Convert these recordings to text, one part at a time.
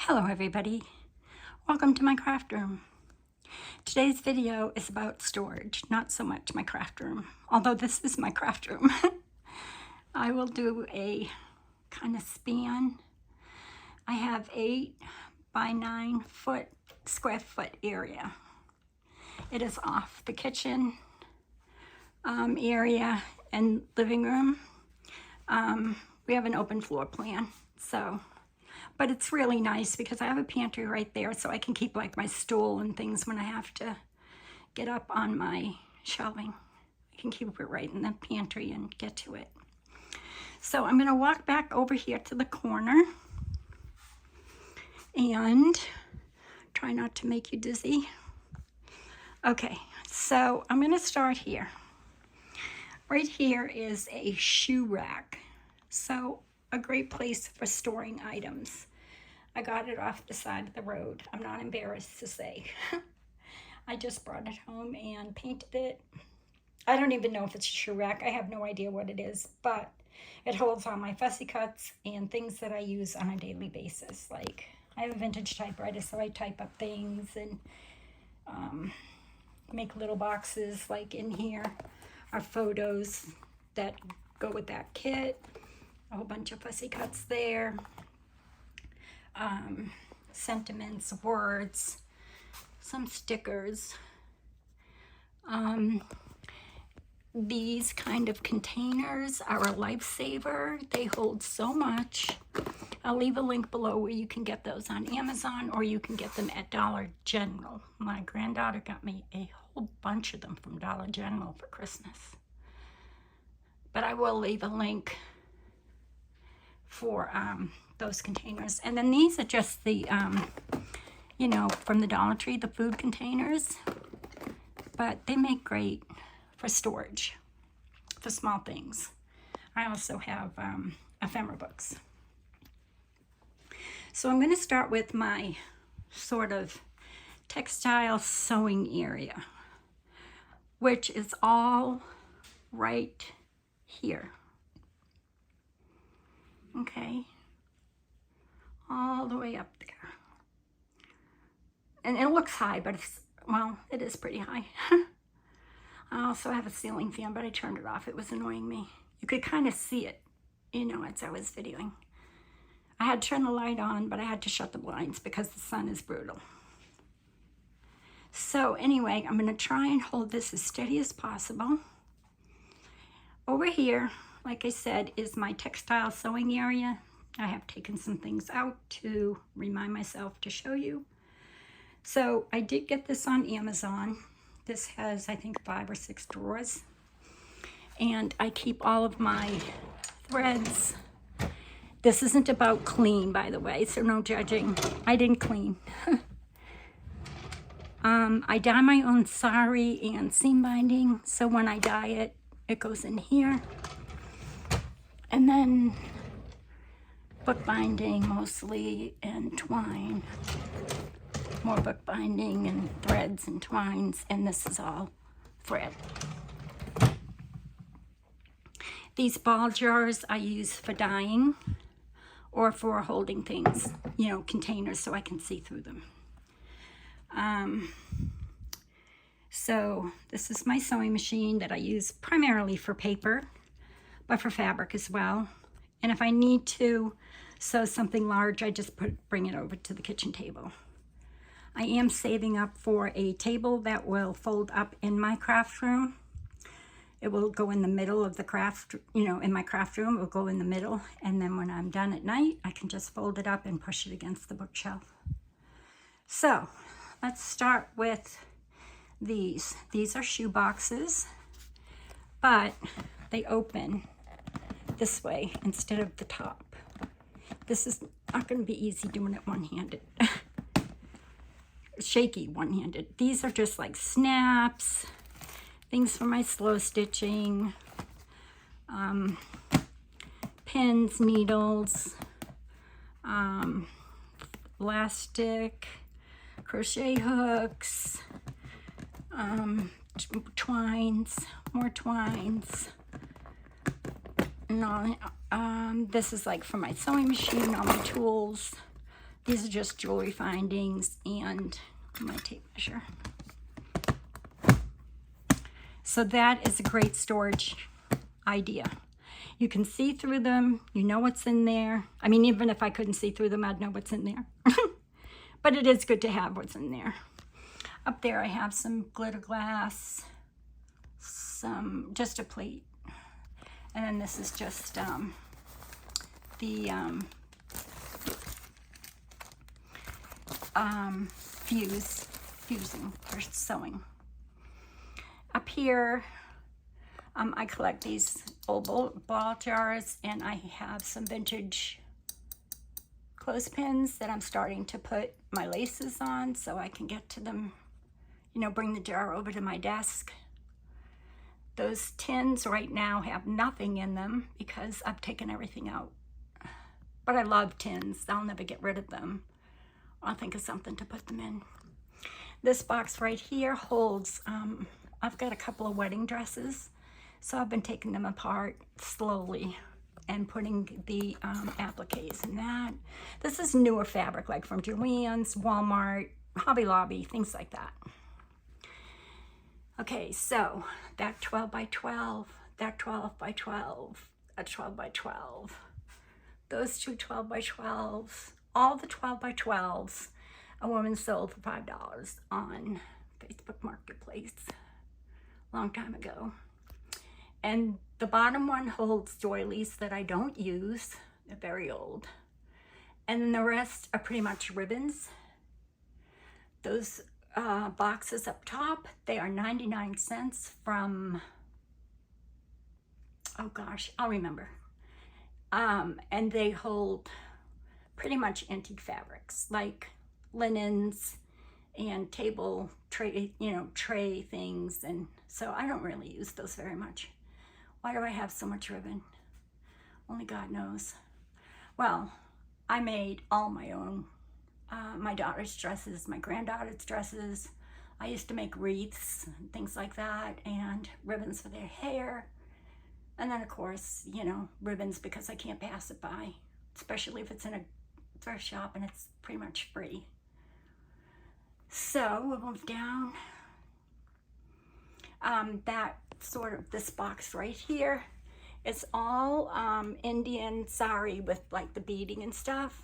Hello everybody, welcome to my craft room. Today's video is about storage, not so much my craft room, although this is my craft room. I will do a kind of span. I have 8 by 9 square foot area. It is off the kitchen area and living room. We have an open floor plan, but it's really nice because I have a pantry right there, so I can keep like my stool and things when I have to get up on my shelving. I can keep it right in the pantry and get to it. So I'm gonna walk back over here to the corner and try not to make you dizzy. Okay, so I'm gonna start here. Right here is a shoe rack. So a great place for storing items. I got it off the side of the road. I'm not embarrassed to say. I just brought it home and painted it. I don't even know if it's a shoe rack. I have no idea what it is, but it holds all my fussy cuts and things that I use on a daily basis. Like, I have a vintage typewriter, so I type up things and make little boxes. Like in here are photos that go with that kit. A whole bunch of fussy cuts there. Sentiments, words, some stickers. These kind of containers are a lifesaver. They hold so much. I'll leave a link below where you can get those on Amazon, or you can get them at Dollar General. My granddaughter got me a whole bunch of them from Dollar General for Christmas. But I will leave a link for those containers. And then these are just the, from the Dollar Tree, the food containers. But they make great for storage, for small things. I also have ephemera books. So I'm going to start with my sort of textile sewing area, which is all right here. Okay, all the way up there. And it looks high, but it is pretty high. I also have a ceiling fan, but I turned it off. It was annoying me. You could kind of see it, as I was videoing. I had to turn the light on, but I had to shut the blinds because the sun is brutal. So anyway, I'm going to try and hold this as steady as possible. Over here, like I said, is my textile sewing area. I have taken some things out to remind myself to show you. So I did get this on Amazon. This has, I think, 5 or 6 drawers. And I keep all of my threads. This isn't about clean, by the way, so no judging. I didn't clean. I dye my own sari and seam binding. So when I dye it, it goes in here. And then bookbinding mostly, and twine. More bookbinding and threads and twines, and this is all thread. These ball jars I use for dyeing or for holding things, containers so I can see through them. So this is my sewing machine that I use primarily for paper, but for fabric as well. And if I need to sew something large, I just bring it over to the kitchen table. I am saving up for a table that will fold up in my craft room. It will go in the middle of the craft, in my craft room, it will go in the middle. And then when I'm done at night, I can just fold it up and push it against the bookshelf. So let's start with these. These are shoe boxes, but they open this way instead of the top. This is not going to be easy doing it one-handed. Shaky one-handed. These are just like snaps, things for my slow stitching, pins, needles, elastic, crochet hooks, twines, more twines, and all. This is like for my sewing machine, all my tools. These are just jewelry findings and my tape measure. So that is a great storage idea. You can see through them, you know what's in there. I mean, even if I couldn't see through them, I'd know what's in there. But it is good to have what's in there. Up there I have some glitter glass, just a plate. And then this is just fusing or sewing. Up here, I collect these old ball jars, and I have some vintage clothespins that I'm starting to put my laces on so I can get to them, you know, bring the jar over to my desk. Those tins right now have nothing in them because I've taken everything out. But I love tins. I'll never get rid of them. I'll think of something to put them in. This box right here holds, I've got a couple of wedding dresses. So I've been taking them apart slowly and putting the appliques in that. This is newer fabric, like from Joann's, Walmart, Hobby Lobby, things like that. Okay, so that 12 by 12, that 12 by 12, a 12 by 12, those two 12 by 12s, all the 12 by 12s, a woman sold for $5 on Facebook Marketplace a long time ago. And the bottom one holds doilies that I don't use. They're very old. And then the rest are pretty much ribbons. Those boxes up top, they are 99 cents from, oh gosh, I'll remember. And they hold pretty much antique fabrics like linens and table tray, you know, tray things. And so I don't really use those very much. Why do I have so much ribbon? Only God knows. Well, I made all my own. My daughter's dresses, my granddaughter's dresses. I used to make wreaths and things like that, and ribbons for their hair. And then, of course, you know, ribbons because I can't pass it by, especially if it's in a thrift shop and it's pretty much free. So we'll move down. This box right here, it's all Indian sari with like the beading and stuff.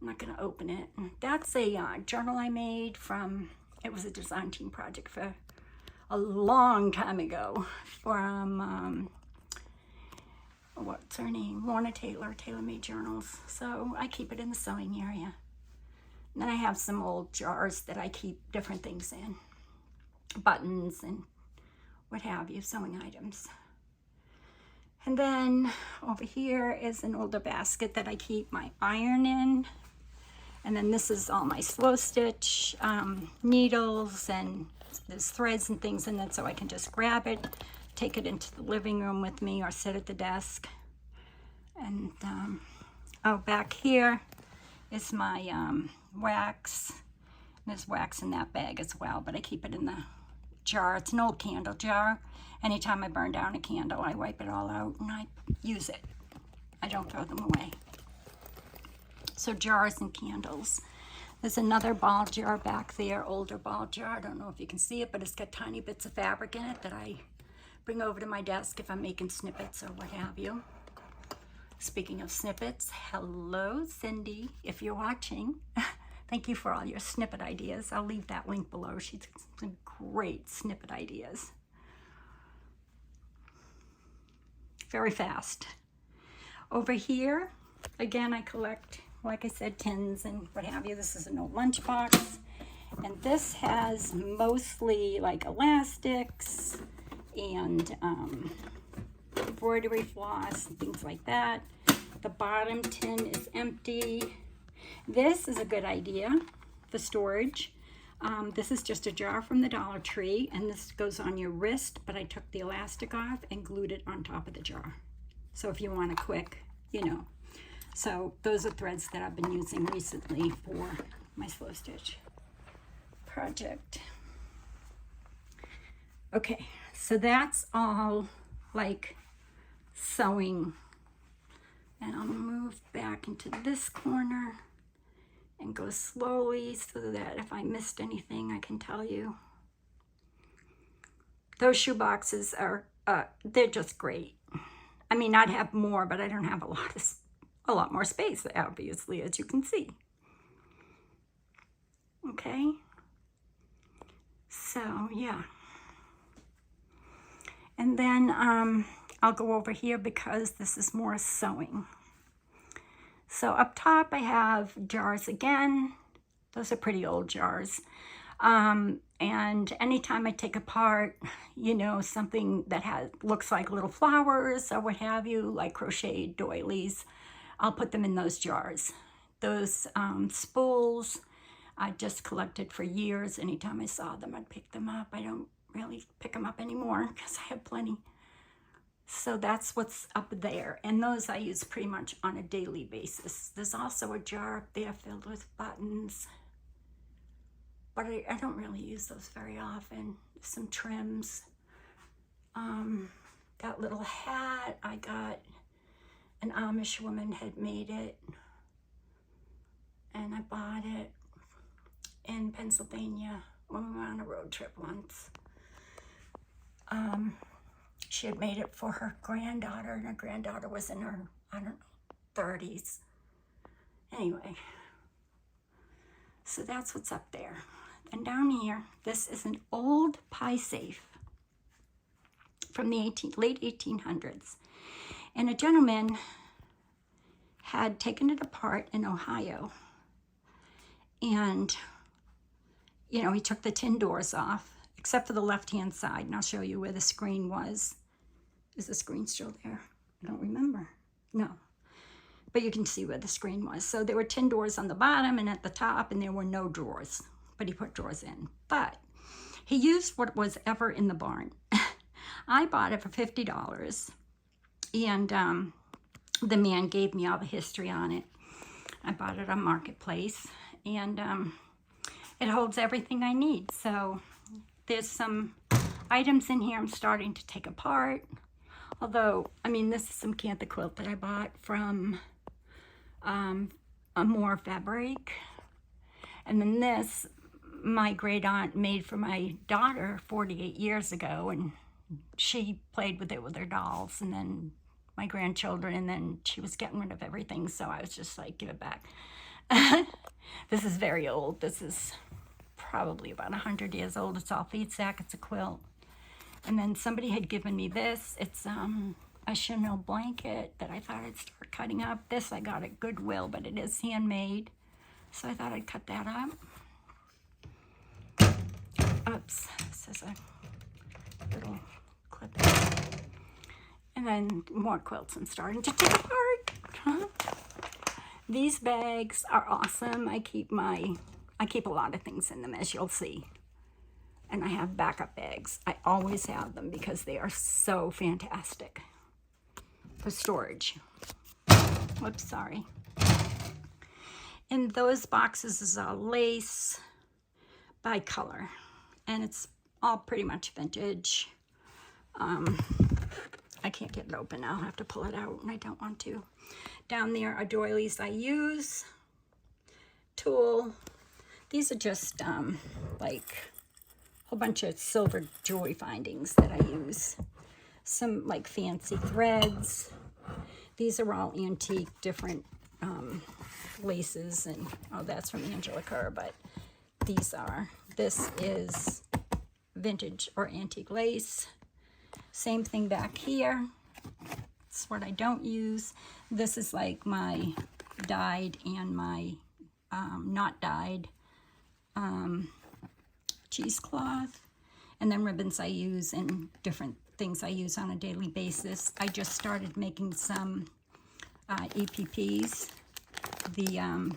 I'm not gonna open it. That's a journal I made from, it was a design team project for a long time ago from, what's her name? Lorna Taylor, Tailor Made Journals. So I keep it in the sewing area. And then I have some old jars that I keep different things in, buttons and what have you, sewing items. And then over here is an older basket that I keep my iron in. And then this is all my slow stitch needles, and there's threads and things in it, so I can just grab it, take it into the living room with me, or sit at the desk. And back here is my wax. There's wax in that bag as well, but I keep it in the jar. It's an old candle jar. Anytime I burn down a candle, I wipe it all out and I use it. I don't throw them away. So jars and candles. There's another ball jar back there, older ball jar. I don't know if you can see it, but it's got tiny bits of fabric in it that I bring over to my desk if I'm making snippets or what have you. Speaking of snippets, hello Cindy, if you're watching. Thank you for all your snippet ideas. I'll leave that link below. She's got some great snippet ideas. Very fast. Over here, again, I collect, like I said, tins and what have you. This is an old lunchbox. And this has mostly like elastics and embroidery floss and things like that. The bottom tin is empty. This is a good idea for storage. This is just a jar from the Dollar Tree, and this goes on your wrist, but I took the elastic off and glued it on top of the jar. So if you want a quick, you know. So those are threads that I've been using recently for my slow stitch project. Okay, so that's all like sewing. And I'll move back into this corner. and go slowly so that if I missed anything, I can tell you. Those shoe boxes are, they're just great. I mean, I'd have more, but I don't have a lot more space, obviously, as you can see. Okay. So, yeah. And then I'll go over here because this is more sewing. So up top I have jars again. Those are pretty old jars. And anytime I take apart, you know, something that looks like little flowers or what have you, like crocheted doilies, I'll put them in those jars. Those spools I just collected for years. Anytime I saw them, I'd pick them up. I don't really pick them up anymore because I have plenty. So that's what's up there. And those I use pretty much on a daily basis. There's also a jar up there filled with buttons. But I don't really use those very often. Some trims. That little hat, I got, an Amish woman had made it. And I bought it in Pennsylvania when we were on a road trip once. She had made it for her granddaughter, and her granddaughter was in her, I don't know, 30s. Anyway, so that's what's up there. And down here, this is an old pie safe from the late 1800s. And a gentleman had taken it apart in Ohio. And, you know, he took the tin doors off, except for the left-hand side. And I'll show you where the screen was. Is the screen still there? I don't remember. No. But you can see where the screen was. So there were tin doors on the bottom and at the top, and there were no drawers. But he put drawers in. But he used what was ever in the barn. I bought it for $50. And the man gave me all the history on it. I bought it on Marketplace. And it holds everything I need. So there's some items in here I'm starting to take apart. Although, I mean, this is some Cantha quilt that I bought from Amore Fabric. And then this, my great aunt made for my daughter 48 years ago. And she played with it with her dolls. And then my grandchildren. And then she was getting rid of everything. So I was just like, give it back. This is very old. This is probably about 100 years old. It's all feed sack. It's a quilt. And then somebody had given me this. It's a chenille blanket that I thought I'd start cutting up. This I got at Goodwill, but it is handmade. So I thought I'd cut that up. Oops, this is a little clip. And then more quilts I'm starting to take apart. These bags are awesome. I keep a lot of things in them, as you'll see. And I have backup bags. I always have them because they are so fantastic for storage. Whoops, sorry. In those boxes is all lace by color. And it's all pretty much vintage. I can't get it open. I'll have to pull it out, and I don't want to. Down there are doilies I use. Tulle. These are just like a whole bunch of silver jewelry findings that I use. Some like fancy threads. These are all antique, different laces, and oh, that's from Angela Kerr, but this is vintage or antique lace. Same thing back here. It's what I don't use. This is like my dyed and my not dyed cheesecloth. And then ribbons I use and different things I use on a daily basis. I just started making some EPPs. I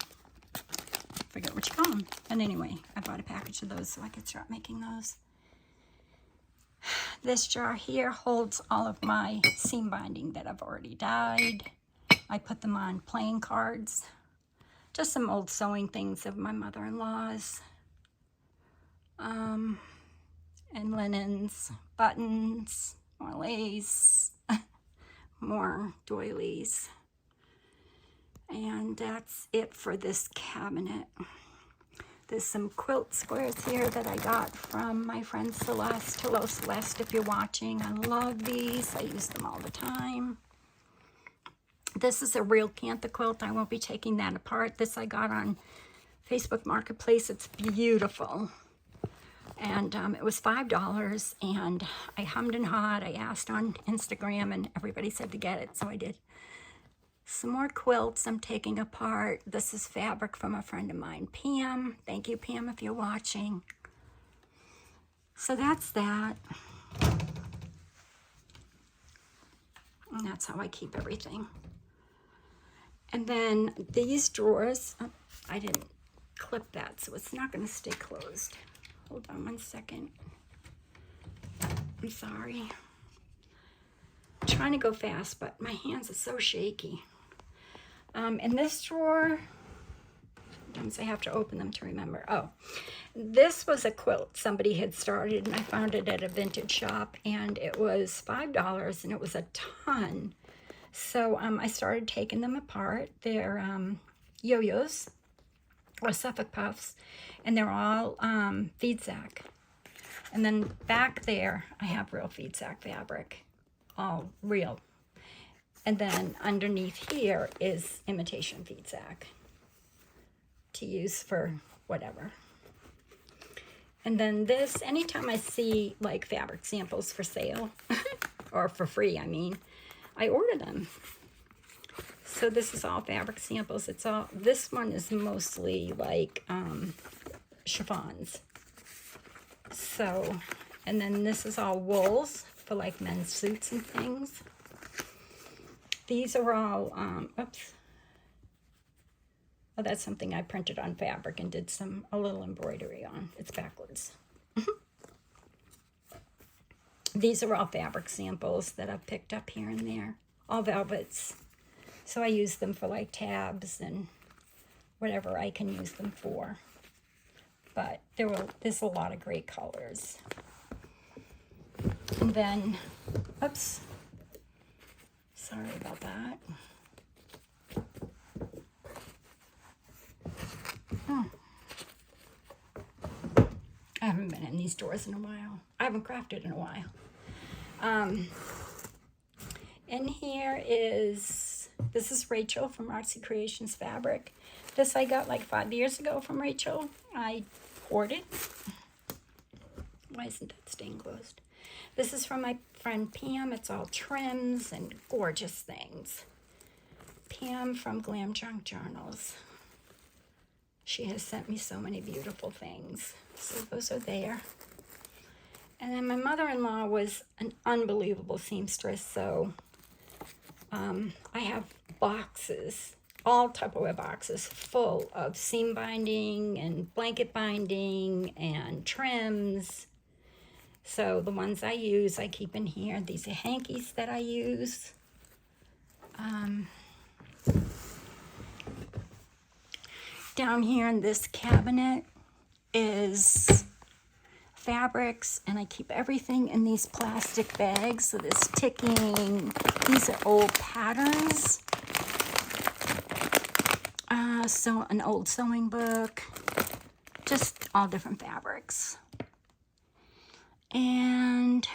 forget what you call them. And anyway, I bought a package of those so I could start making those. This jar here holds all of my seam binding that I've already dyed. I put them on playing cards. Just some old sewing things of my mother-in-law's. And linens, buttons, more lace, more doilies. And that's it for this cabinet. There's some quilt squares here that I got from my friend Celeste. Hello, Celeste, if you're watching. I love these. I use them all the time. This is a real Cantha quilt. I won't be taking that apart. This I got on Facebook Marketplace. It's beautiful. And it was $5, and I hummed and hawed. I asked on Instagram, and everybody said to get it, so I did. Some more quilts I'm taking apart. This is fabric from a friend of mine, Pam. Thank you, Pam, if you're watching. So that's that. And that's how I keep everything. And then these drawers, oh, I didn't clip that, so it's not going to stay closed. Hold on one second. I'm sorry. I'm trying to go fast, but my hands are so shaky. In this drawer, sometimes I have to open them to remember. Oh, this was a quilt somebody had started, and I found it at a vintage shop, and it was $5, and it was a ton. So I started taking them apart. They're yo-yos, or Suffolk Puffs, and they're all feed sack. And then back there, I have real feed sack fabric, all real. And then underneath here is imitation feed sack to use for whatever. And then this, anytime I see like fabric samples for sale, or for free, I mean, I order them. So this is all fabric samples. It's all, this one is mostly like chiffons. So, and then this is all wools for like men's suits and things. These are all, oops. Oh, that's something I printed on fabric and did a little embroidery on. It's backwards. These are all fabric samples that I've picked up here and there. All velvets. So I use them for like tabs and whatever I can use them for. But there's a lot of great colors. And then, oops. Sorry about that. I haven't been in these drawers in a while. I haven't crafted in a while. And here is, this is Rachel from Roxy Creations Fabric. This I got like 5 years ago from Rachel. I hoarded. Why isn't that staying closed? This is from my friend Pam. It's all trims and gorgeous things. Pam from Glam Junk Journals. She has sent me so many beautiful things. So those are there. And then my mother-in-law was an unbelievable seamstress, so I have boxes, all Tupperware boxes, full of seam binding and blanket binding and trims. So the ones I use, I keep in here. These are hankies that I use. Down here in this cabinet is fabrics, and I keep everything in these plastic bags. So there's ticking. These are old patterns. So an old sewing book. Just all different fabrics. And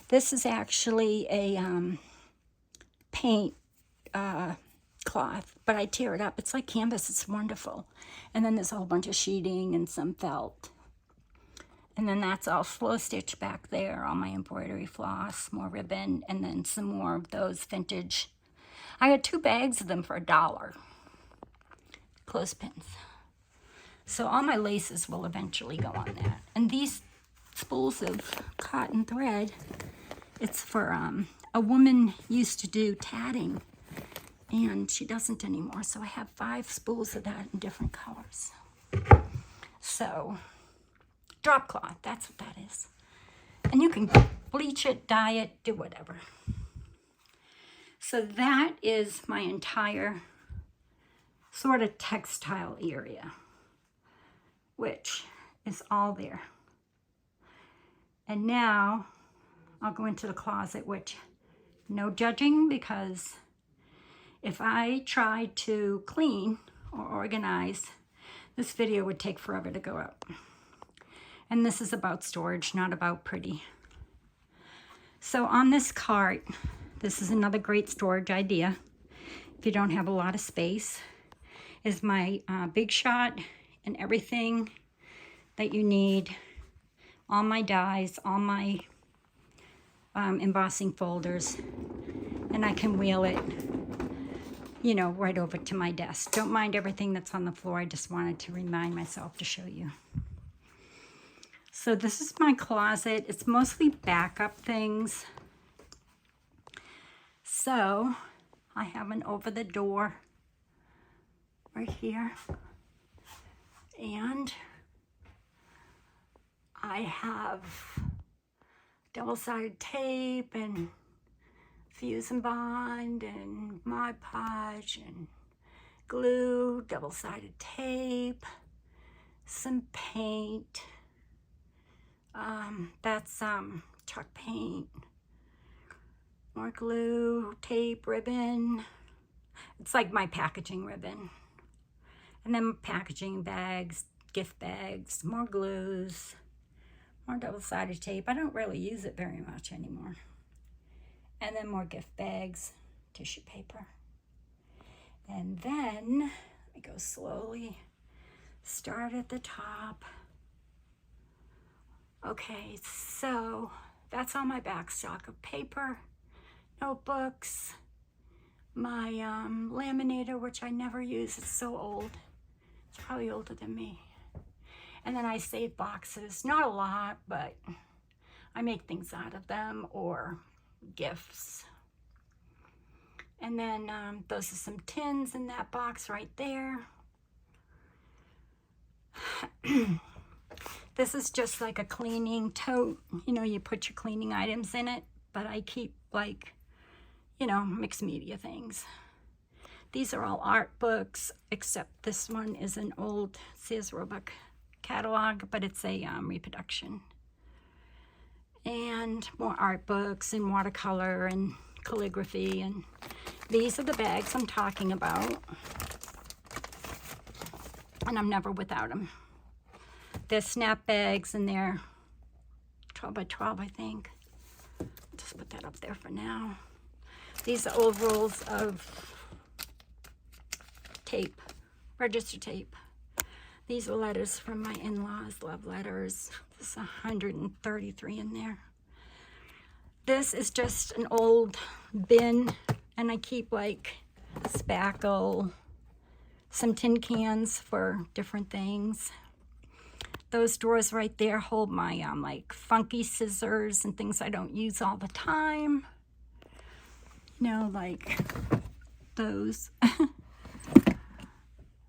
this is actually a paint cloth, but I tear it up. It's like canvas. It's wonderful. And then there's a whole bunch of sheeting and some felt. And then that's all slow stitch back there, all my embroidery floss, more ribbon, and then some more of those vintage. I had 2 bags of them for $1. Clothespins. So all my laces will eventually go on that. And these spools of cotton thread, it's for, a woman used to do tatting, and she doesn't anymore. So I have 5 spools of that in different colors. So, drop cloth, that's what that is. And you can bleach it, dye it, do whatever. So that is my entire sort of textile area, which is all there. And now I'll go into the closet, which no judging, because If I tried to clean or organize, this video would take forever to go up. And this is about storage, not about pretty. So on this cart, this is another great storage idea. If you don't have a lot of space, is my Big Shot and everything that you need. All my dies, all my embossing folders, and I can wheel it, you know, right over to my desk. Don't mind everything that's on the floor. I just wanted to remind myself to show you. So this is my closet. It's mostly backup things. So I have an over the door right here. And I have double-sided tape and fuse and bond and Mod Podge and glue, double-sided tape, some paint. That's chalk paint, more glue, tape, ribbon. It's like my packaging ribbon. And then packaging bags, gift bags, more glues, more double-sided tape. I don't really use it very much anymore. And then more gift bags, tissue paper. And then I go slowly, start at the top. Okay, so that's all my back stock of paper, notebooks, my laminator, which I never use. It's so old. It's probably older than me. And then I save boxes, not a lot, but I make things out of them or gifts. And then those are some tins in that box right there. This is just like a cleaning tote. You know, you put your cleaning items in it, but I keep like, you know, mixed media things. These are all art books, except this one is an old Sears Roebuck catalog, but it's a reproduction. And more art books and watercolor and calligraphy. And these are the bags I'm talking about. And I'm never without them. They're snap bags and they're 12 by 12, I think. Just put that up there for now. These are old rolls of tape, register tape. These are letters from my in-laws, love letters. There's 133 in there. This is just an old bin, and I keep like spackle, some tin cans for different things. Those drawers right there hold my like funky scissors and things I don't use all the time. You know, like those.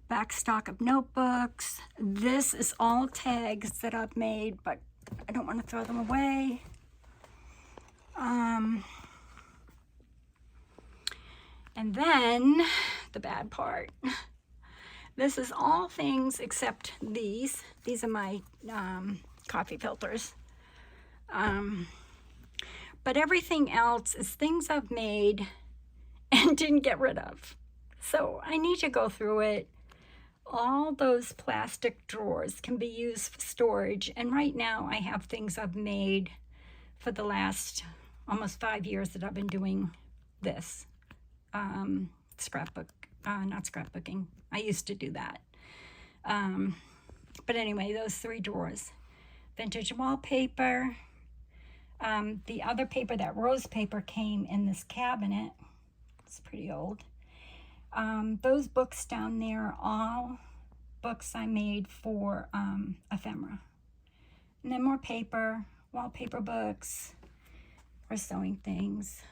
Back stock of notebooks. This is all tags that I've made, but I don't want to throw them away. And then the bad part. This is all things except these. These are my coffee filters. But everything else is things I've made and didn't get rid of. So I need to go through it. All those plastic drawers can be used for storage. And right now I have things I've made for the last almost 5 years that I've been doing this. Not scrapbooking. I used to do that. But anyway, those 3 drawers. Vintage wallpaper. The other paper, that rose paper, came in this cabinet. It's pretty old. Those books down there are all books I made for ephemera. And then more paper, wallpaper books, or sewing things.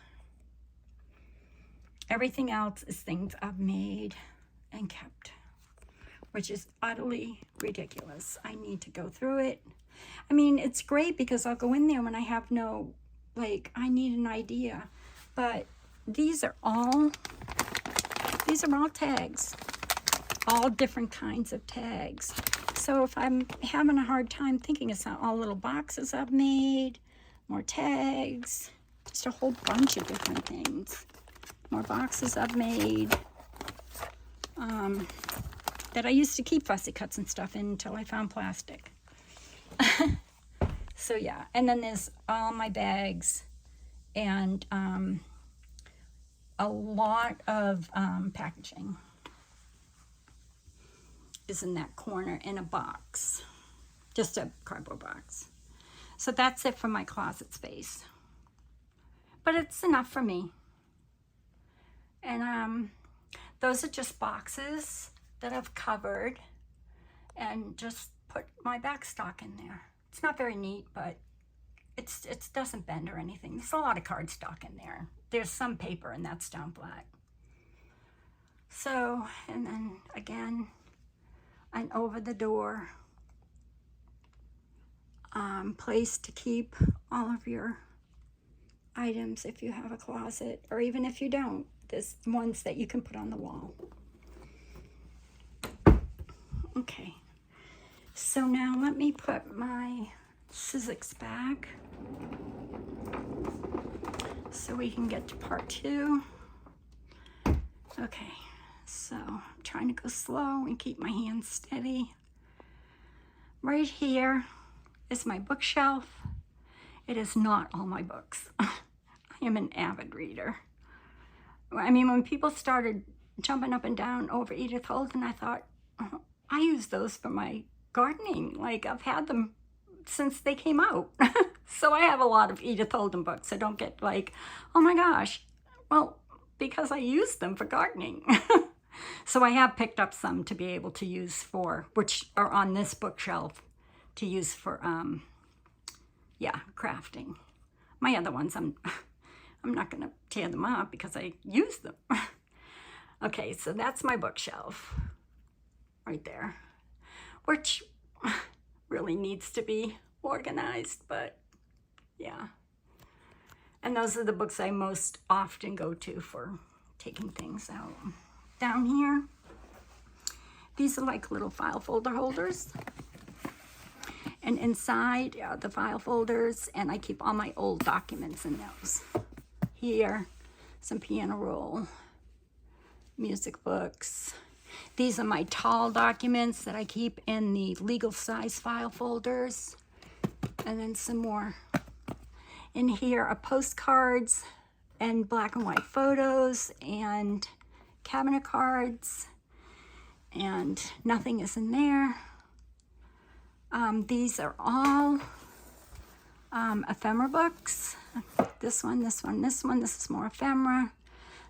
Everything else is things I've made and kept, which is utterly ridiculous. I need to go through it. I mean, it's great because I'll go in there when I have no, like, I need an idea. But these are all tags, all different kinds of tags. So if I'm having a hard time thinking, it's not all little boxes I've made, more tags, just a whole bunch of different things. More boxes I've made that I used to keep fussy cuts and stuff in until I found plastic. So yeah, and then there's all my bags and a lot of packaging is in that corner in a box, just a cardboard box. So that's it for my closet space, but it's enough for me. And those are just boxes that I've covered and just put my backstock in there. It's not very neat, but it doesn't bend or anything. There's a lot of cardstock in there. There's some paper, and that's down flat. So, and then again, an over the door place to keep all of your items if you have a closet, or even if you don't. There's ones that you can put on the wall. Okay, so now let me put my scissors back so we can get to part 2. Okay, so I'm trying to go slow and keep my hands steady. Right here is my bookshelf. It is not all my books. I am an avid reader. I mean, when people started jumping up and down over Edith Holden, I thought, oh, I use those for my gardening. Like, I've had them since they came out. So I have a lot of Edith Holden books. I don't get like, oh my gosh. Well, because I use them for gardening. So I have picked up some to be able to use for, which are on this bookshelf, to use for, yeah, crafting. My other ones, I'm not going to tear them up because I use them. Okay, so that's my bookshelf right there, which really needs to be organized, but yeah. And those are the books I most often go to for taking things out. Down here, these are like little file folder holders. And inside the file folders, and I keep all my old documents in those. Here, some piano roll, music books. These are my tall documents that I keep in the legal size file folders. And then some more. In here are postcards and black and white photos and cabinet cards. And nothing is in there. These are all ephemera books. This one, this one, this one. This is more ephemera.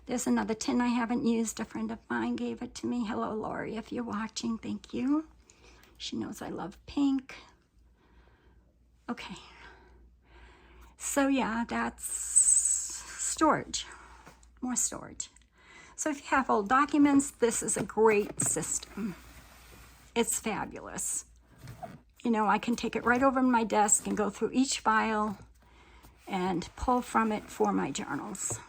There's another tin I haven't used. A friend of mine gave it to me. Hello, Lori, if you're watching, thank you. She knows I love pink. Okay. So yeah, that's storage. More storage. So if you have old documents, this is a great system. It's fabulous. You know, I can take it right over my desk and go through each file and pull from it for my journals.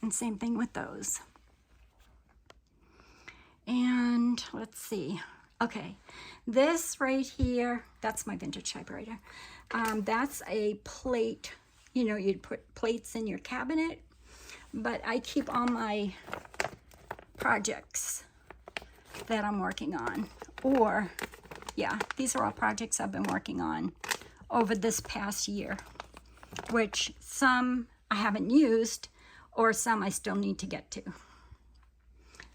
And same thing with those. And let's see. Okay, this right here, that's my vintage typewriter. That's a plate. You know, you'd put plates in your cabinet, but I keep all my projects that I'm working on. Or, yeah, these are all projects I've been working on over this past year, which some I haven't used, or some I still need to get to.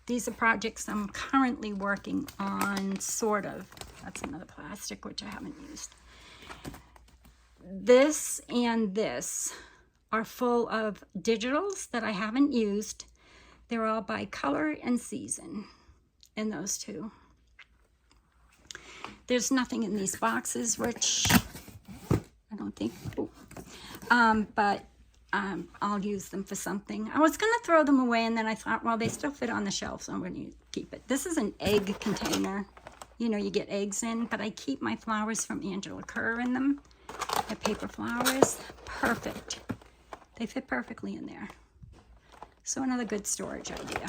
These are projects I'm currently working on, sort of. That's another plastic, which I haven't used. This and this are full of digitals that I haven't used. They're all by color and season in those two. There's nothing in these boxes, which I don't think, but I'll use them for something. I was going to throw them away, and then I thought, well, they still fit on the shelf, so I'm going to keep it. This is an egg container. You know, you get eggs in, but I keep my flowers from Angela Kerr in them. The paper flowers, perfect. They fit perfectly in there. So another good storage idea.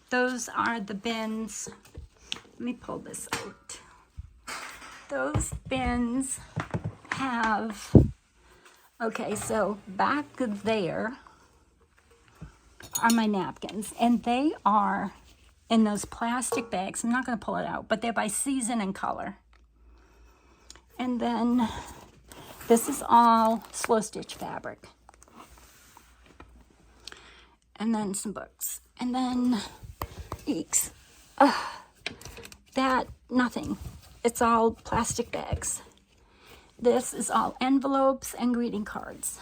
Those are the bins. Let me pull this out. Those bins have Okay, so back there are my napkins, and they are in those plastic bags. I'm not going to pull it out, but they're by season and color. And then this is all slow stitch fabric. And then some books. And then, eeks. Nothing. It's all plastic bags. This is all envelopes and greeting cards.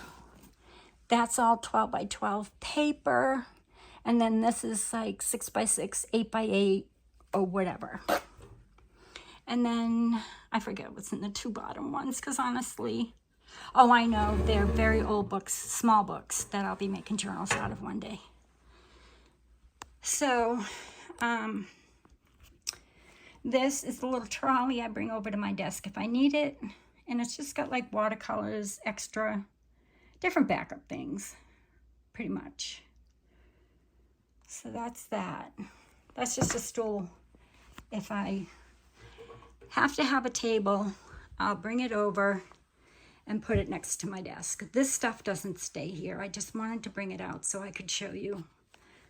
That's all 12 by 12 paper. And then this is like 6 by 6, 8 by 8, or whatever. And then I forget what's in the two bottom ones, because honestly, oh, I know, they're very old books, small books that I'll be making journals out of one day. So, this is the little trolley I bring over to my desk if I need it. And it's just got like watercolors, extra, different backup things, pretty much. So that's that. That's just a stool. If I have to have a table, I'll bring it over and put it next to my desk. This stuff doesn't stay here. I just wanted to bring it out so I could show you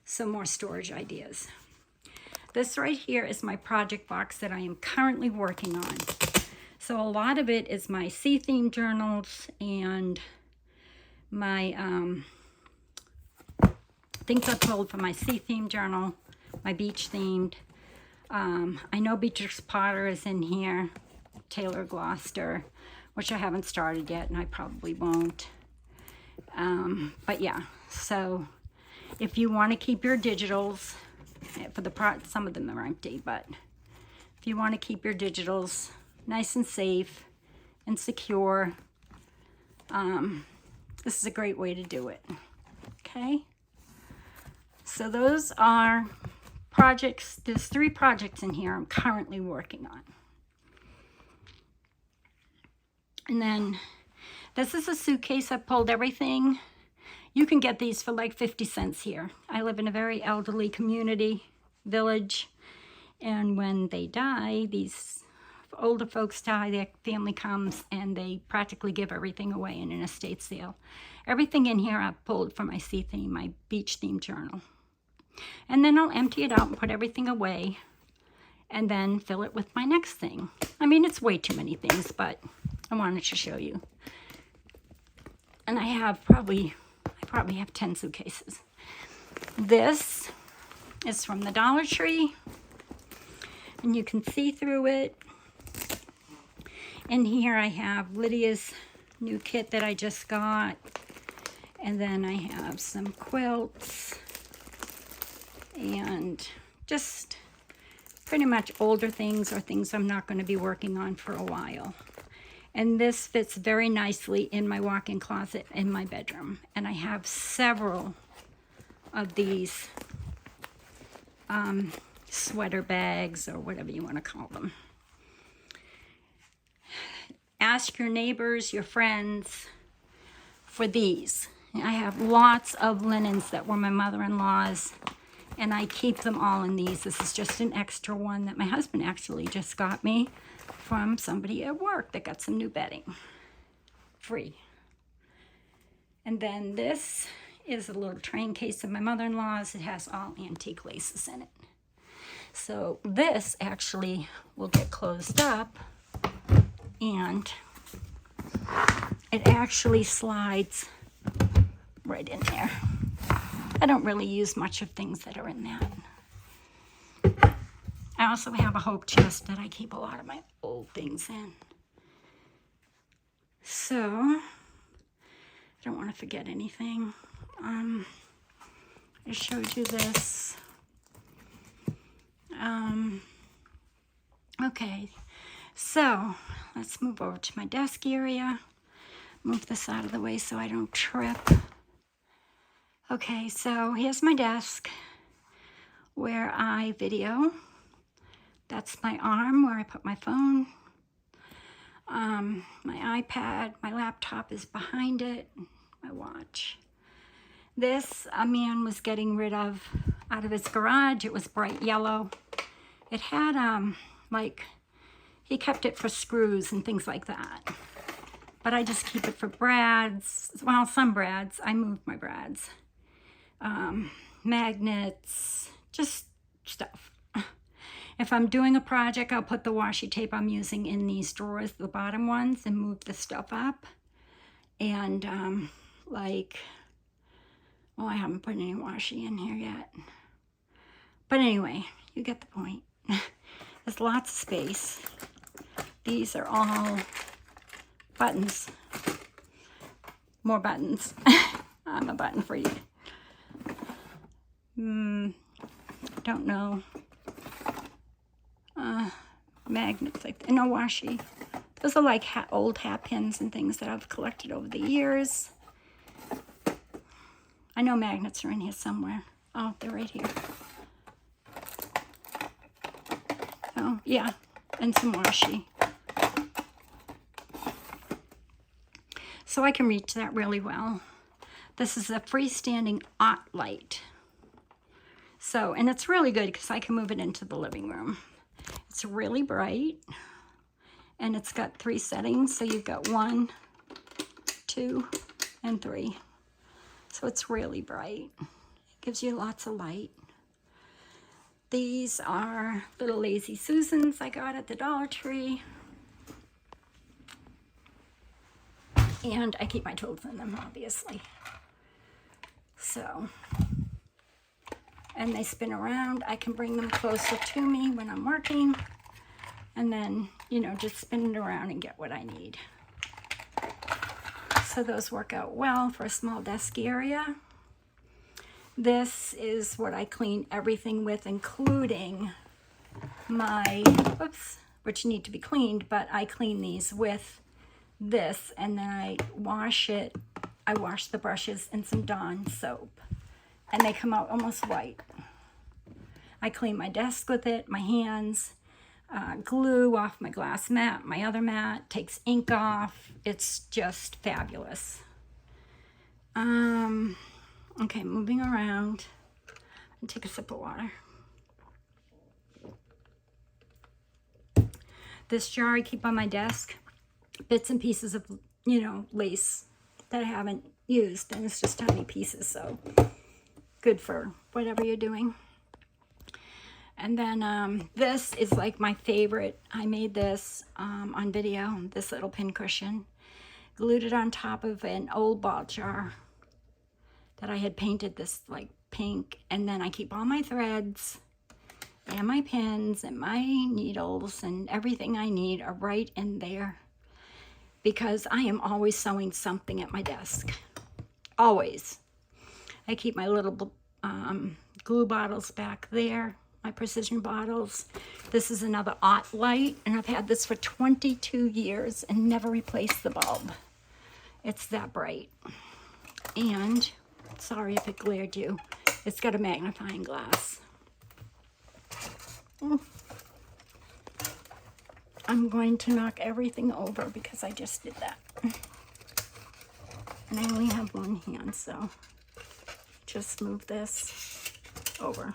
some more storage ideas. This right here is my project box that I am currently working on. So a lot of it is my sea-themed journals and my things I pulled from my sea-themed journal, my beach-themed. I know Beatrice Potter is in here, Taylor Gloucester, which I haven't started yet, and I probably won't. But yeah, so if you want to keep your digitals, for the some of them are empty, but if you want to keep your digitals nice and safe and secure, this is a great way to do it. Okay, so those are projects. There's 3 projects in here I'm currently working on. And then this is a suitcase. I pulled everything. You can get these for like 50 cents here. I live in a very elderly community, village, and when they die, these older folks die, their family comes and they practically give everything away in an estate sale. Everything in here I pulled from my sea theme, my beach theme journal. And then I'll empty it out and put everything away and then fill it with my next thing. I mean, it's way too many things, but I wanted to show you. And I probably have 10 suitcases. This is from the Dollar Tree, and you can see through it. And here I have Lydia's new kit that I just got. And then I have some quilts and just pretty much older things or things I'm not going to be working on for a while. And this fits very nicely in my walk-in closet in my bedroom. And I have several of these sweater bags or whatever you want to call them. Ask your neighbors, your friends for these. I have lots of linens that were my mother-in-law's, and I keep them all in these. This is just an extra one that my husband actually just got me from somebody at work that got some new bedding, free. And then this is a little train case of my mother-in-law's. It has all antique laces in it. So this actually will get closed up, and it actually slides right in there. I don't really use much of things that are in that. I also have a hope chest that I keep a lot of my old things in. So, I don't want to forget anything. I showed you this. Okay, so let's move over to my desk area. Move this out of the way so I don't trip. Okay, so here's my desk where I video. That's my arm where I put my phone. My iPad, my laptop is behind it, my watch. This a man was getting rid of out of his garage. It was bright yellow. It had, he kept it for screws and things like that. but I just keep it for brads. Well, some brads. I moved my brads. Magnets, just stuff. If I'm doing a project, I'll put the washi tape I'm using in these drawers, the bottom ones, and move the stuff up. And well, I haven't put any washi in here yet. But anyway, you get the point. There's lots of space. These are all buttons. More buttons. I'm a button freak. Don't know. Magnets, like no washi. Those are like old hat pins and things that I've collected over the years. I know magnets are in here somewhere. Oh, they're right here. Oh, yeah, and some washi. So I can reach that really well. This is a freestanding art light. So, and it's really good because I can move it into the living room. It's really bright, and it's got 3 settings. So you've got 1, 2, and 3. So it's really bright. It gives you lots of light. These are little Lazy Susans I got at the Dollar Tree. And I keep my tools in them, obviously. So, and they spin around. I can bring them closer to me when I'm working. And then, you know, just spin it around and get what I need. So those work out well for a small desk area. This is what I clean everything with, including my, which need to be cleaned, but I clean these with this, and then I wash it. I wash the brushes in some Dawn soap, and they come out almost white. I clean my desk with it, my hands, glue off my glass mat, my other mat, takes ink off. It's just fabulous. Okay, moving around. And take a sip of water. This jar I keep on my desk. Bits and pieces of, you know, lace that I haven't used, and it's just tiny pieces, so good for whatever you're doing. And then this is like my favorite. I made this on video, this little pin cushion. Glued it on top of an old ball jar that I had painted this like pink, and then I keep all my threads and my pins and my needles and everything I need are right in there, because I am always sewing something at my desk. Always. I keep my little glue bottles back there, my precision bottles. This is another art light, and I've had this for 22 years and never replaced the bulb. It's that bright. And, sorry if it glared you, it's got a magnifying glass. I'm going to knock everything over because I just did that. And I only have one hand, so just move this over.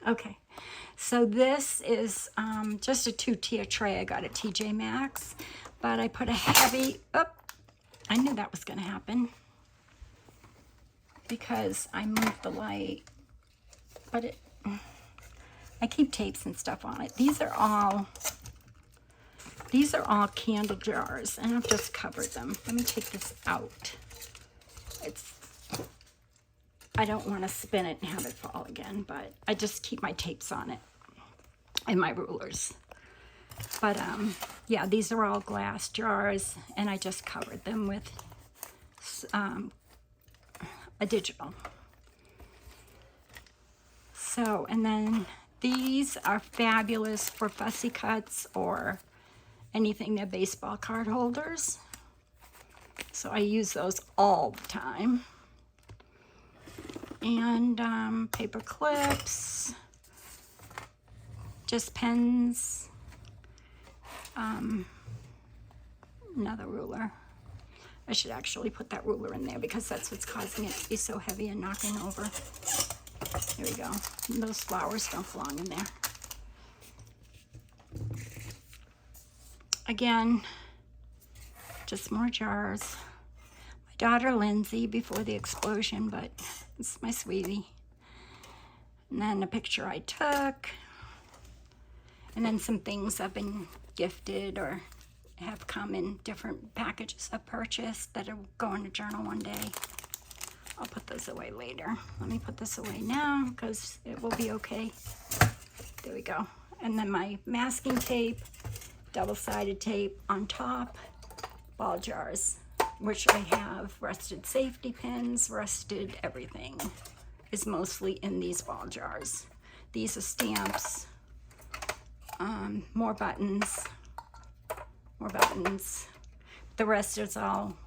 Okay, so this is just a 2-tier tray I got at TJ Maxx, but I put a heavy, I knew that was going to happen because I moved the light, but I keep tapes and stuff on it. These are all candle jars, and I've just covered them. Let me take this out. I don't want to spin it and have it fall again, but I just keep my tapes on it and my rulers. But yeah, these are all glass jars, and I just covered them with a digital. So, and then these are fabulous for fussy cuts or anything. They're baseball card holders. So I use those all the time. And paper clips, just pens, another ruler. I should actually put that ruler in there because that's what's causing it to be so heavy and knocking over. There we go. And those flowers don't belong in there. Again, just more jars. My daughter Lindsay before the explosion, but it's my sweetie. And then a picture I took. And then some things I've been gifted or have come in different packages I've purchased that will go in a journal one day. I'll put those away later. Let me put this away now because it will be okay. There we go. And then my masking tape, double-sided tape on top, ball jars, which I have rusted safety pins, rusted everything is mostly in these ball jars. These are stamps, more buttons, more buttons. The rest is all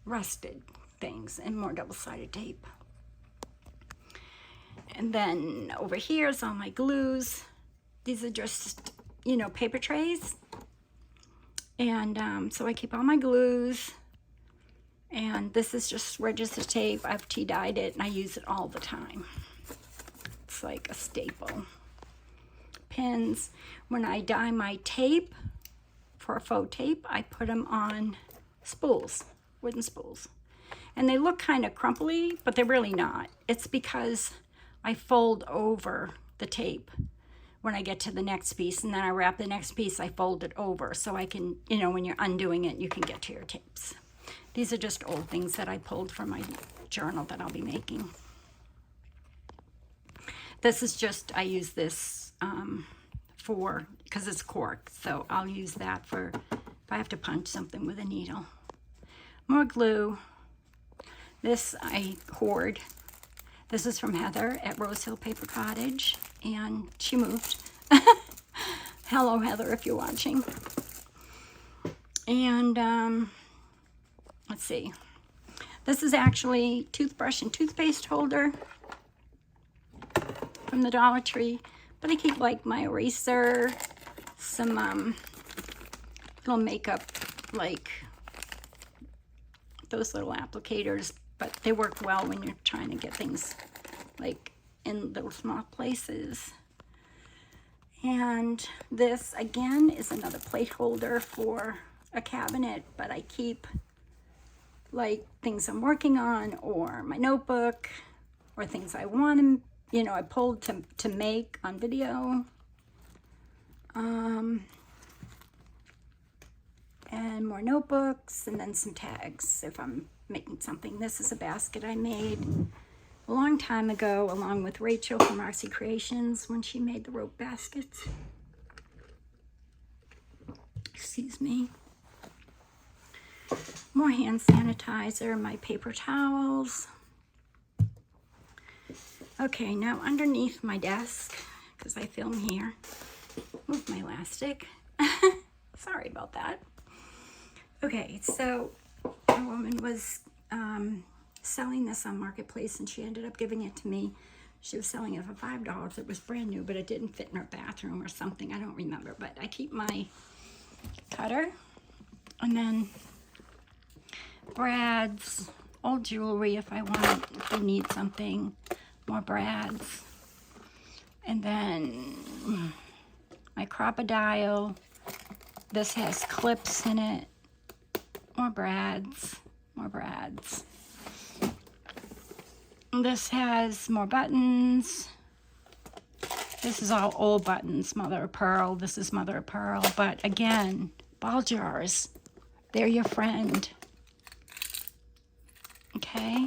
rusted things and more double-sided tape. And then over here is all my glues. These are just, you know, paper trays. And so I keep all my glues. And this is just register tape. I've tea dyed it and I use it all the time. It's like a staple. Pins. When I dye my tape for a faux tape, I put them on spools, wooden spools. And they look kind of crumply, but they're really not. It's because I fold over the tape when I get to the next piece, and then I wrap the next piece, I fold it over so I can, you know, when you're undoing it, you can get to your tapes. These are just old things that I pulled from my journal that I'll be making. This is just, I use this for, because it's cork, so I'll use that for if I have to punch something with a needle. More glue. This I hoard. This is from Heather at Rose Hill Paper Cottage, and she moved. Hello, Heather, if you're watching. And let's see. This is actually toothbrush and toothpaste holder from the Dollar Tree, but I keep like my eraser, some little makeup, like those little applicators, but they work well when you're trying to get things like in little small places. And this again is another plate holder for a cabinet, but I keep like things I'm working on or my notebook or things I want to, you know, I pulled to make on video. And more notebooks, and then some tags if I'm making something. This is a basket I made a long time ago along with Rachel from RC Creations when she made the rope baskets. Excuse me. More hand sanitizer, my paper towels. Okay, now underneath my desk, because I film here, move my elastic. Sorry about that. Okay, so a woman was selling this on Marketplace, and she ended up giving it to me. She was selling it for $5. It was brand new, but it didn't fit in her bathroom or something. I don't remember, but I keep my cutter, and then brads, old jewelry if I want, if I need something, more brads, and then my crocodile. This has clips in it. More brads, more brads. This has more buttons. This is all old buttons, mother of pearl. This is mother of pearl. But again, ball jars, they're your friend. Okay?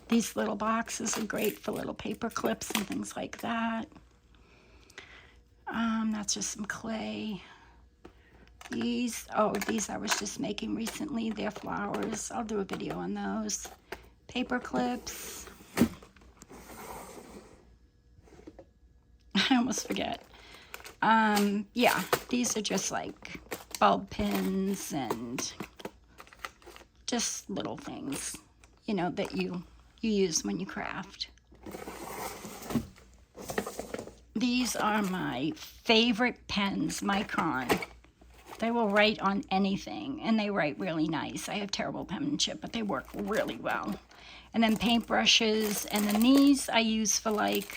These little boxes are great for little paper clips and things like that. That's just some clay. These I was just making recently. They're flowers. I'll do a video on those. Paper clips. I almost forget. Yeah, these are just like bulb pins and just little things, you know, that you use when you craft. These are my favorite pens, Micron. They will write on anything, and they write really nice. I have terrible penmanship, but they work really well. And then paintbrushes, and then these I use for, like,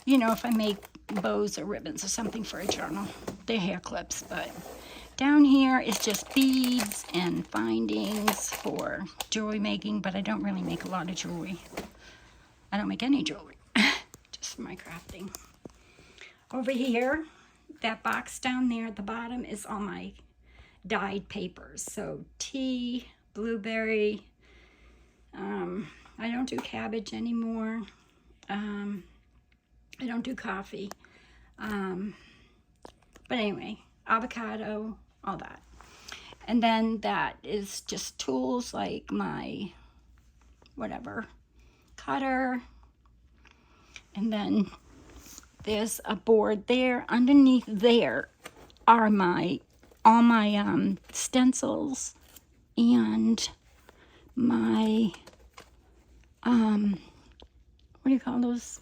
you know, if I make bows or ribbons or something for a journal. they're hair clips, but down here is just beads and findings for jewelry making, but I don't really make a lot of jewelry. I don't make any jewelry, just for my crafting. Over here, that box down there at the bottom is all my dyed papers. So tea, blueberry, I don't do cabbage anymore. I don't do coffee. But anyway, avocado, all that. And then that is just tools like my, whatever, cutter. And then there's a board there. Underneath there are all my stencils and my, what do you call those?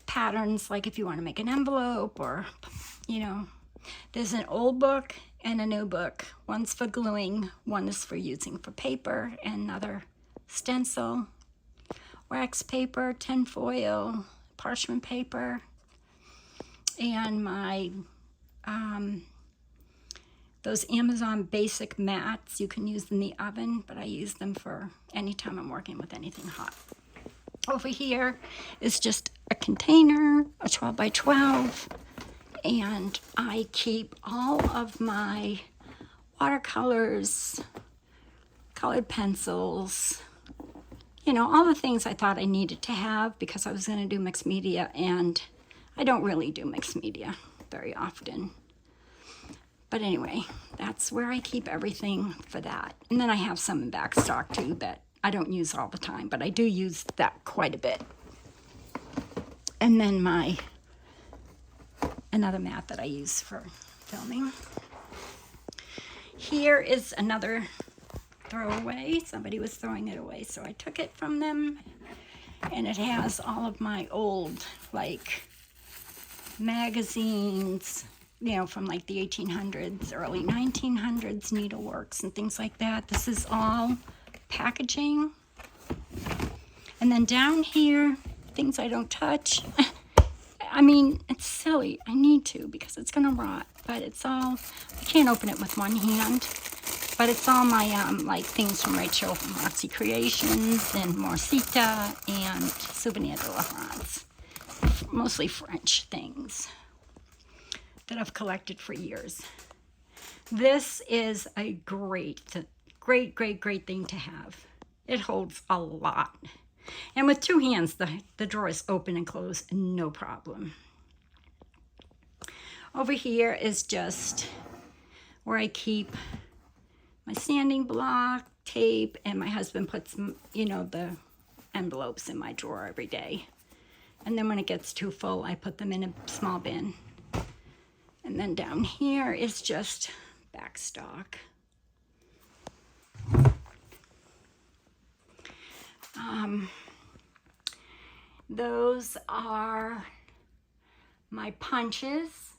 Patterns, like if you want to make an envelope or, you know, there's an old book and a new book. One's for gluing, one is for using for paper, and another stencil, wax paper, tin foil, parchment paper, and my, those Amazon basic mats. You can use in the oven, but I use them for anytime I'm working with anything hot. Over here is just a container, a 12 by 12, and I keep all of my watercolors, colored pencils, you know, all the things I thought I needed to have because I was going to do mixed media, and I don't really do mixed media very often. But anyway, that's where I keep everything for that. And then I have some in back stock too that I don't use all the time, but I do use that quite a bit. And then another mat that I use for filming. Here is another throwaway. Somebody was throwing it away, so I took it from them. And it has all of my old, like, magazines, you know, from like the 1800s, early 1900s, needleworks and things like that. This is all packaging. And then down here, things I don't touch. I mean, it's silly. I need to because it's gonna rot, but it's all, I can't open it with one hand, but it's all my like things from Rachel from Roxy Creations and Morcita and Souvenir de la France. Mostly French things that I've collected for years. This is a great thing to have. It holds a lot. And with two hands, the drawers open and close, no problem. Over here is just where I keep my sanding block, tape, and my husband puts, you know, the envelopes in my drawer every day. And then when it gets too full, I put them in a small bin. And then down here is just back stock. Those are my punches,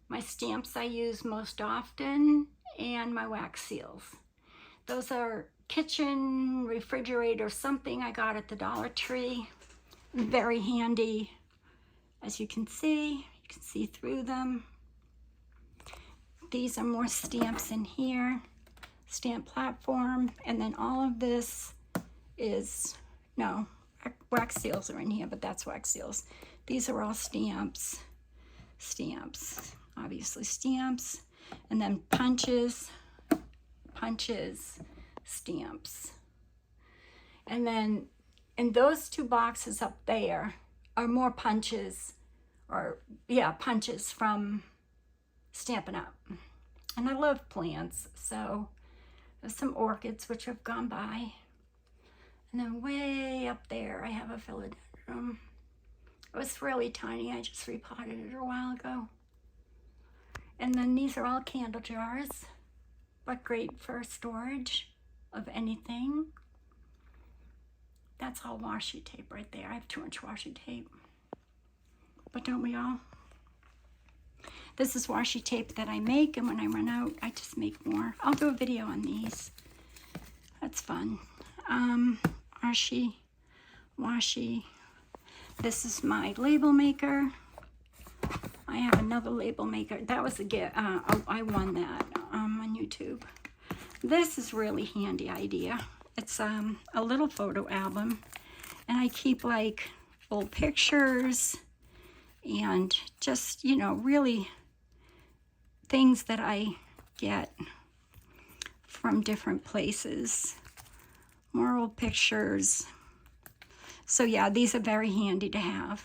my stamps I use most often, and my wax seals. Those are kitchen, refrigerator, something I got at the Dollar Tree. Very handy. As you can see through them. These are more stamps in here, stamp platform, and then all of this is, no, wax seals are in here, but that's wax seals. These are all stamps, obviously stamps, and then punches, stamps. And then in those two boxes up there are more punches, punches from Stampin' Up. And I love plants, so there's some orchids which have gone by. And then way up there I have a philodendron. It was really tiny, I just repotted it a while ago. And then these are all candle jars, but great for storage of anything. That's all washi tape right there. I have 2-inch washi tape. But don't we all? This is washi tape that I make, and when I run out, I just make more. I'll do a video on these. That's fun. Washi. This is my label maker. I have another label maker. That was a gift. I won that on YouTube. This is really handy idea. It's a little photo album, and I keep like old pictures and just, you know, really things that I get from different places. More old pictures. So yeah, these are very handy to have.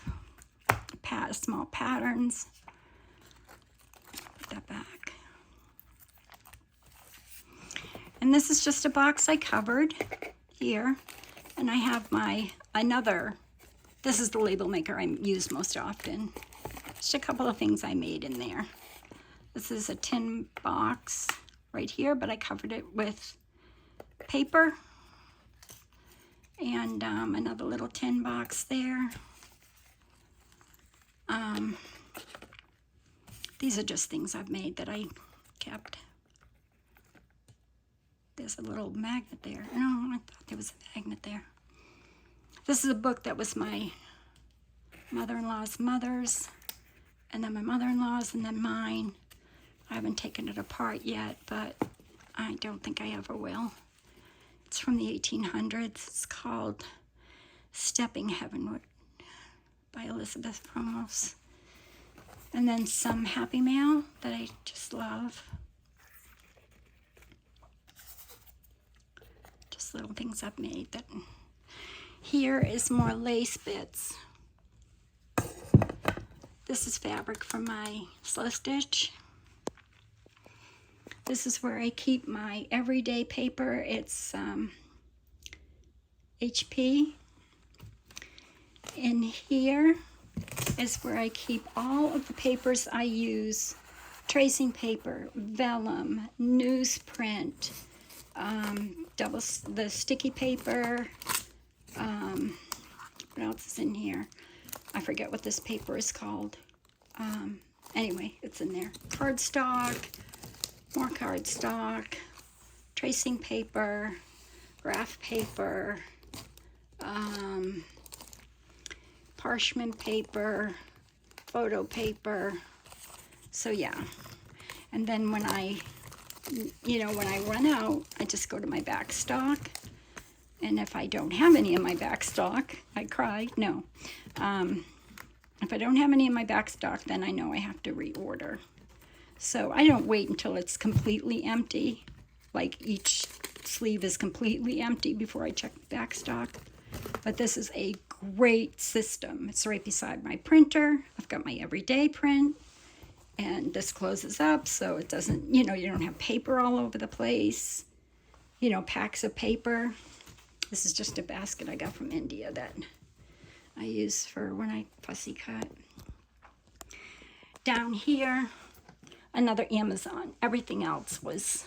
Small patterns. Put that back. And this is just a box I covered here. And I have my this is the label maker I use most often. Just a couple of things I made in there. This is a tin box right here, but I covered it with paper. And another little tin box there. These are just things I've made that I kept. There's a little magnet there. No, I thought there was a magnet there. This is a book that was my mother-in-law's mother's, and then my mother-in-law's, and then mine. I haven't taken it apart yet, but I don't think I ever will. It's from the 1800s. It's called Stepping Heavenward by Elizabeth Promos. And then some Happy Mail that I just love. Just little things I've made. That. Here is more lace bits. This is fabric from my slow stitch. This is where I keep my everyday paper. It's HP. In here is where I keep all of the papers I use. Tracing paper, vellum, newsprint, the sticky paper. What else is in here? I forget what this paper is called. Anyway, it's in there. Cardstock, more cardstock, tracing paper, graph paper, parchment paper, photo paper. So yeah. And then when I run out, I just go to my back stock. And if I don't have any in my back stock, I cry. No. If I don't have any in my back stock, then I know I have to reorder. So I don't wait until it's completely empty, like each sleeve is completely empty before I check back stock. But this is a great system. It's right beside my printer. I've got my everyday print. And this closes up so it doesn't, you don't have paper all over the place. Packs of paper. This is just a basket I got from India that I use for when I fussy cut. Down here, another Amazon. Everything else was,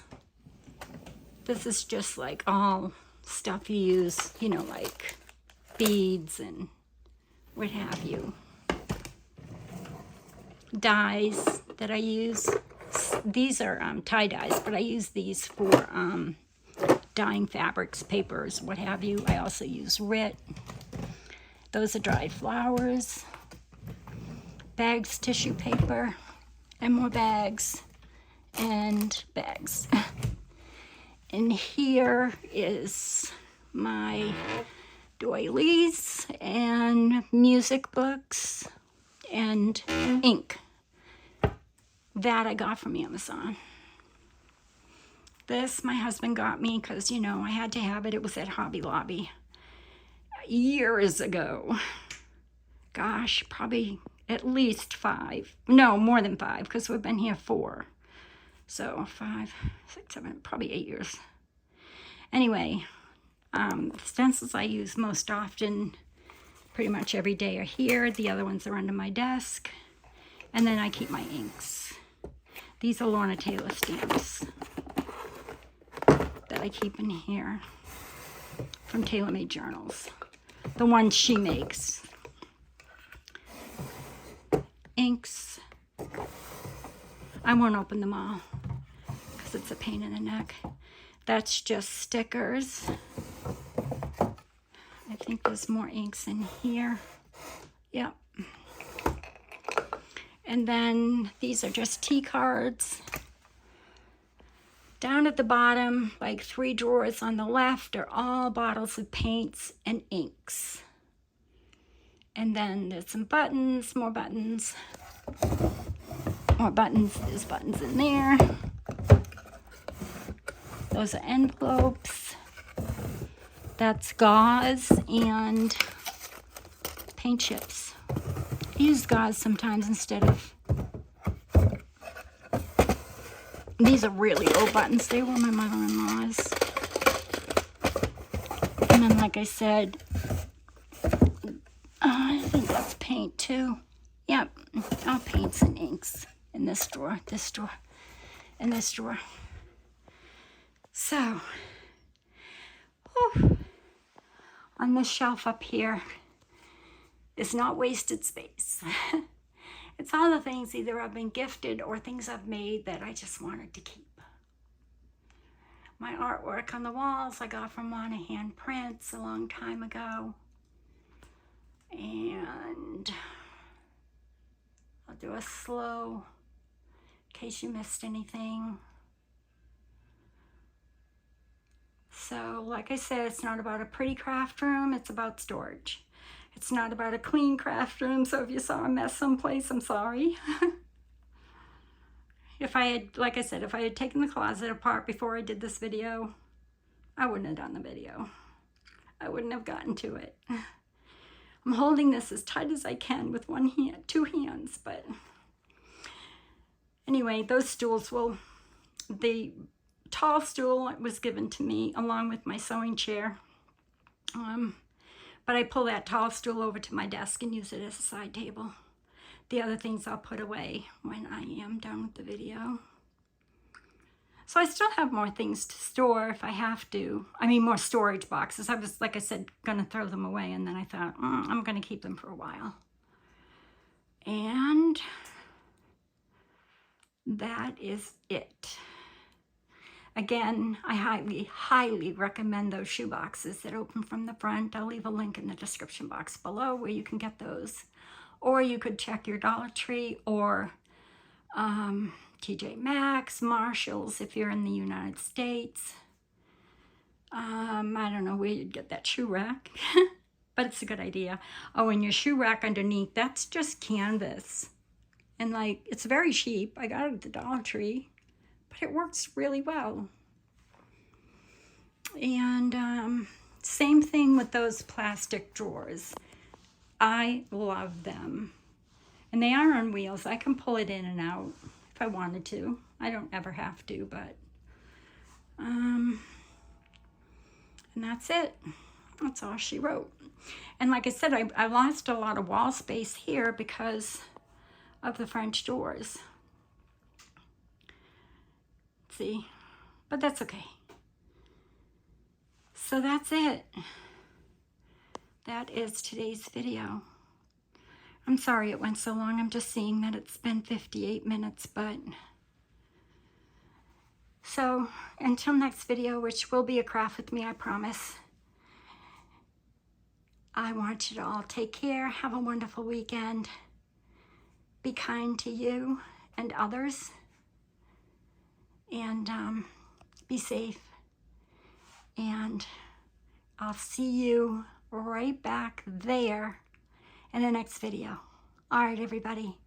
this is just like all stuff you use, like beads and what have you. Dyes that I use. These are tie dyes, but I use these for dyeing fabrics, papers, what have you. I also use RIT. Those are dried flowers. Bags, tissue paper, and more bags, and bags. And here is my doilies and music books and ink. That I got from Amazon. This my husband got me because, I had to have it. It was at Hobby Lobby years ago. Gosh, probably at least 5. No, more than 5 because we've been here 4. So 5, 6, 7, probably 8 years. Anyway, the stencils I use most often, pretty much every day, are here. The other ones are under my desk. And then I keep my inks. These are Lorna Taylor stamps that I keep in here from Tailor Made Journals. The ones she makes. Inks. I won't open them all because it's a pain in the neck. That's just stickers. I think there's more inks in here. Yep. And then these are just tea cards. Down at the bottom, like 3 drawers on the left, are all bottles of paints and inks. And then there's some buttons, more buttons. More buttons, there's buttons in there. Those are envelopes. That's gauze and paint chips. I use gauze sometimes instead of... These are really old buttons. They were my mother-in-law's. And then, like I said, I think that's paint too. Yep, all paints and inks in this drawer, and this drawer. So, whew, on this shelf up here is not wasted space. It's all the things either I've been gifted or things I've made that I just wanted to keep. My artwork on the walls I got from Monahan Prints a long time ago. And I'll do a slow in case you missed anything. So, like I said, it's not about a pretty craft room, it's about storage. It's not about a clean craft room, so if you saw a mess someplace, I'm sorry. If I had, like I said, if I had taken the closet apart before I did this video, I wouldn't have done the video. I wouldn't have gotten to it. I'm holding this as tight as I can with one hand, 2 hands, but anyway, those stools will, the tall stool was given to me along with my sewing chair. But I pull that tall stool over to my desk and use it as a side table. The other things I'll put away when I am done with the video. So I still have more things to store if I have to. I mean, more storage boxes. I was, like I said, going to throw them away, and then I thought, I'm going to keep them for a while. And that is it. Again, I highly, highly recommend those shoe boxes that open from the front. I'll leave a link in the description box below where you can get those. Or you could check your Dollar Tree or TJ Maxx, Marshalls if you're in the United States. I don't know where you'd get that shoe rack, but it's a good idea. Oh, and your shoe rack underneath, that's just canvas. And like, it's very cheap. I got it at the Dollar Tree. But it works really well. And same thing with those plastic drawers. I love them. And they are on wheels. I can pull it in and out if I wanted to. I don't ever have to, but and that's it. That's all she wrote. And like I said, I lost a lot of wall space here because of the French doors. See, but that's okay. So that's it. That is today's video. I'm sorry it went so long. I'm just seeing that it's been 58 minutes, but so until next video, which will be a craft with me, I promise. I want you to all take care. Have a wonderful weekend. Be kind to you and others. And be safe. And I'll see you right back there in the next video. All right, everybody.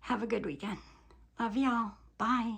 Have a good weekend. Love y'all. Bye.